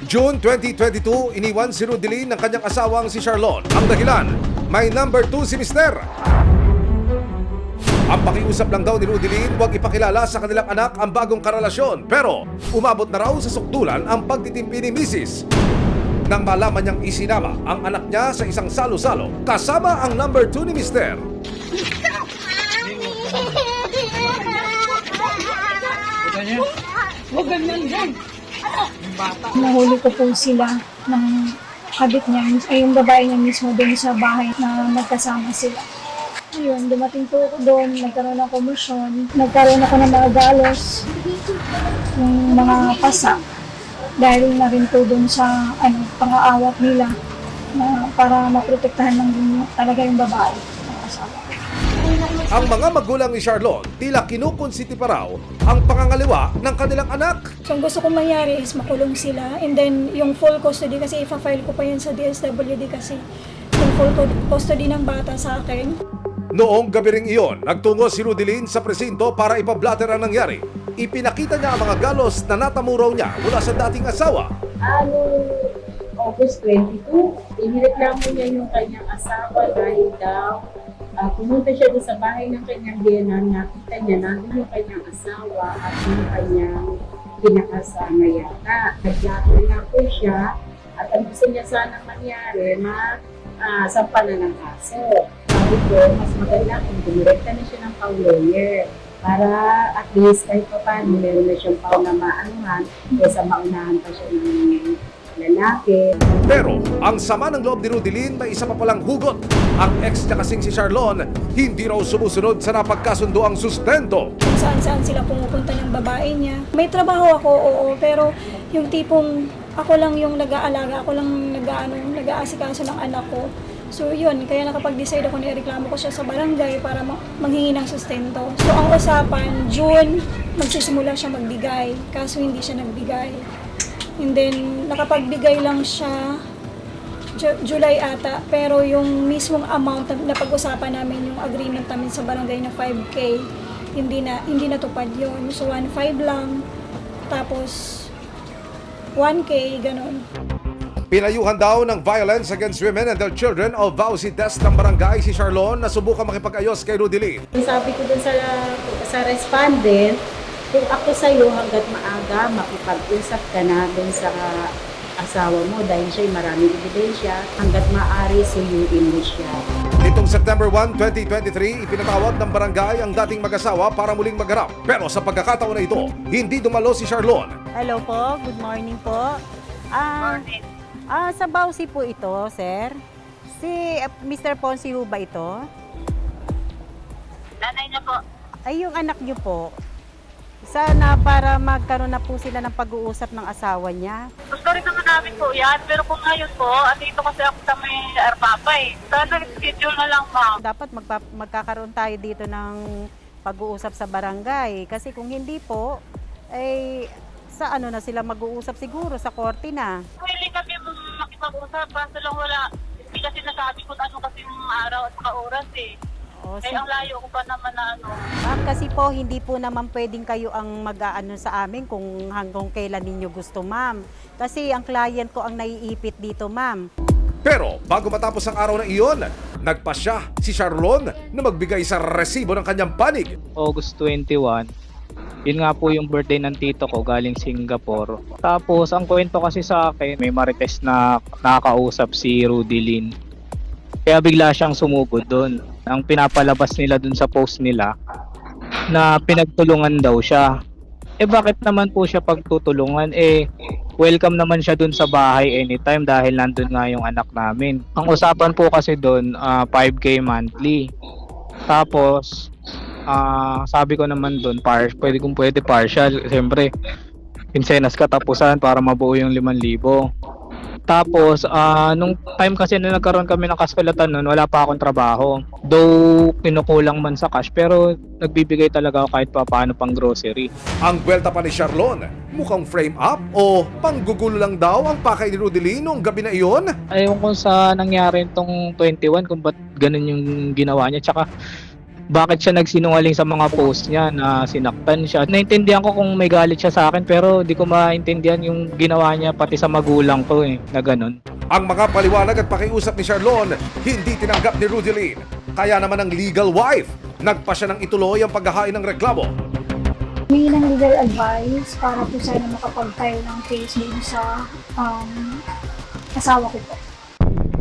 June 2022, iniwan si Rudeline ng kanyang asawang si Charlon. Ang dahilan, may number 2 si Mister. Ang pakiusap lang daw ni Rudeline, huwag ipakilala sa kanilang anak ang bagong karelasyon. Pero umabot na raw sa sukdulan ang pagtitimpi ni Mrs. Nang malaman niyang isinama ang anak niya sa isang salo-salo, kasama ang number 2 ni Mister. Huwag ganyan yan. Nahuli ko po sila ng kabit niya, ay yung babae niya mismo doon sa bahay na magkasama sila. Ayun, dumating po ako doon, nagkaroon ng komosyon, nagkaroon ako ng mga galos, yung mga pasa. Dahil na rin po doon sa pang-aawat nila na para maprotektahan ng talaga yung babae. Ang mga magulang ni Charlon tila kinukonsiti pa raw ang pangangaliwa ng kanilang anak. So, ang gusto kong mangyari is makulong sila, and then yung full custody, kasi ipa-file ko pa yan sa DSWD kasi yung full custody ng bata sa akin. Noong gabi ring iyon, nagtungo si Rudeline sa presinto para ipablatter ang nangyari. Ipinakita niya ang mga galos na natamo raw niya mula sa dating asawa. August 22, inireklamo niya yung kanyang asawa dahil daw pumunta siya doon sa bahay ng kanyang biyenan, nakita niya nandun yung kanyang asawa at yung kanyang kinakasama yata. Naglato na po siya at ang gusto niya sanang mangyari sampalan ng kaso. Sabi ko, mas maganda kung dumirekta na siya ng pang-lawyer para at least kahit pa paano meron na siyang paunamaanuhan kaysa maunahan pa siya ng lalaki. Pero ang sama ng loob ni Rudeline may isa pa palang hugot. Ang ex niya kasing si Charlon hindi raw sumusunod sa napagkasundo ang sustento. Kung saan-saan sila pumupunta ng babae niya. May trabaho ako, oo, pero yung tipong ako lang yung nag-aalaga, ako lang nag-aasikaso ng anak ko. So yun, kaya nakapag-decide ako na ireklamo ko siya sa barangay para manghingi ng sustento. So ang usapan, June, magsisimula siya magbigay, kaso hindi siya nagbigay. And then, nakapagbigay lang siya July ata, pero yung mismong amount na pag-usapan namin, yung agreement namin sa barangay na 5K, hindi natupad yun. So 1.5 lang, tapos 1K, ganun. Pinayuhan daw ng Violence Against Women and Their Children o VAUSI desk ng barangay si Charlon na subukang makipag-ayos kay Rudeline. Sabi ko dun sa respondent, kung ako sa'yo hanggat maaga, makipag-usap ka na dun sa asawa mo dahil siya'y maraming ebidensya, hanggat maaari suyuin mo siya. Nitong September 1, 2023, ipinatawag ng barangay ang dating mag-asawa para muling magharap. Pero sa pagkakataon na ito, hindi dumalo si Charlon. Hello po, good morning po. Sa VAUSI po ito, sir. Si Mr. Ponce ho ba ito? Nanay na po. Ay, yung anak niyo po. Sana para magkaroon na po sila ng pag-uusap ng asawa niya. Gusto rin naman namin po yan, pero kung ngayon po, andito kasi ako sa may Arpapa eh. Sana schedule na lang, ma'am. Dapat magkakaroon tayo dito ng pag-uusap sa barangay. Kasi kung hindi po, ay sa ano na sila mag-uusap siguro, sa korte na. Willing kami makipag-usap, basta lang wala. Hindi kasi nasabi kung ano kasi yung araw at saka oras eh. Eh, ang layo ko pa naman na ano. Ma'am, kasi po, hindi po naman pwedeng kayo ang mag-aano sa amin kung hanggang kailan ninyo gusto, ma'am. Kasi ang client ko ang naiipit dito, ma'am. Pero bago matapos ang araw na iyon, nagpasya si Charlon na magbigay sa resibo ng kanyang panig. August 21, yun nga po yung birthday ng tito ko galing Singapore. Tapos ang kwento kasi sa akin, may marites na nakakausap si Rudeline. Kaya bigla siyang sumugod doon. Ang pinapalabas nila doon sa post nila na pinagtulungan daw siya. Bakit naman po siya pagtutulungan? Welcome naman siya doon sa bahay anytime dahil nandun nga yung anak namin. Ang usapan po kasi doon, 5K monthly. Tapos, sabi ko naman doon, pwede partial. Siyempre, pinsenas katapusan para mabuo yung 5,000. Tapos, nung time kasi na nagkaroon kami ng kasulatan nun, wala pa akong trabaho. Though, kinukulang man sa cash, pero nagbibigay talaga ako kahit pa paano pang grocery. Ang gwelta pa ni Charlon, mukhang frame up o panggugulo lang daw ang pakay ni Rudeline noong gabi na iyon? Ayaw ko sa nangyari itong 21 kung ba't ganun yung ginawa niya. Tsaka, bakit siya nagsinungaling sa mga post niya na sinaktan siya. Naintindihan ko kung may galit siya sa akin pero di ko maintindihan yung ginawa niya pati sa magulang ko na ganun. Ang mga paliwanag at pakiusap ni Charlon hindi tinanggap ni Rudeline. Kaya naman ang legal wife, nagpa siya ng ituloy ang paghahain ng reklamo. Humingi ng legal advice para po sana makapag-file ng case dun sa asawa ko po.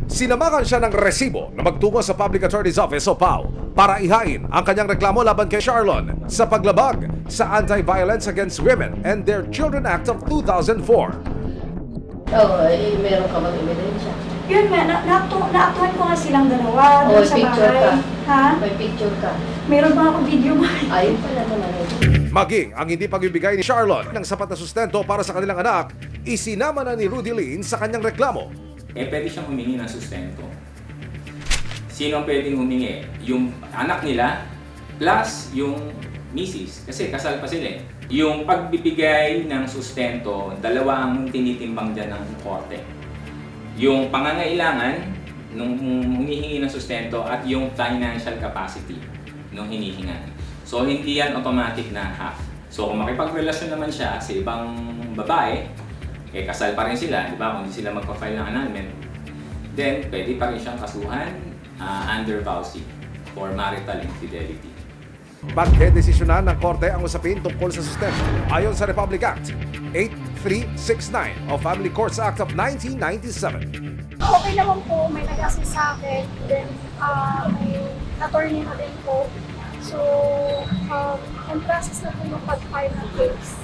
Sinamakan siya ng resibo na magtungo sa Public Attorney's Office o PAO para ihain ang kanyang reklamo laban kay Charlon sa paglabag sa Anti-Violence Against Women and Their Children Act of 2004. Meron ka bang ebidensya? Yun nga, naaktuhan ko nga silang dalawa dun sa picture bahay. ka. Ha? May picture ka. Meron ba ako video mo? Ayun pala naman. Maging ang hindi pagbibigay ni Charlon ng sapat na sustento para sa kanilang anak, isinama na ni Rudeline sa kanyang reklamo. Pwede siyang humingi ng sustento. Sino ang pwedeng humingi? Yung anak nila plus yung misis. Kasi kasal pa sila Yung pagbibigay ng sustento, dalawa ang tinitimbang dyan ng korte. Yung pangangailangan nung humihingi ng sustento at yung financial capacity nung hinihingan. So hindi yan automatic na half. So kung makipagrelasyon naman siya sa ibang babae, kasal pa rin sila, di ba? Kung hindi sila magpa-file ng annulment, then pwede pa rin siyang kasuhan under VAUSI for marital infidelity. Pagdedesisyonan ng korte ang usapin tungkol sa sustento ayon sa Republic Act 8369 o Family Courts Act of 1997. Okay naman po, may nag-assist sa akin. Then, may attorney na din po. So, on process na po yung pag-file ng case.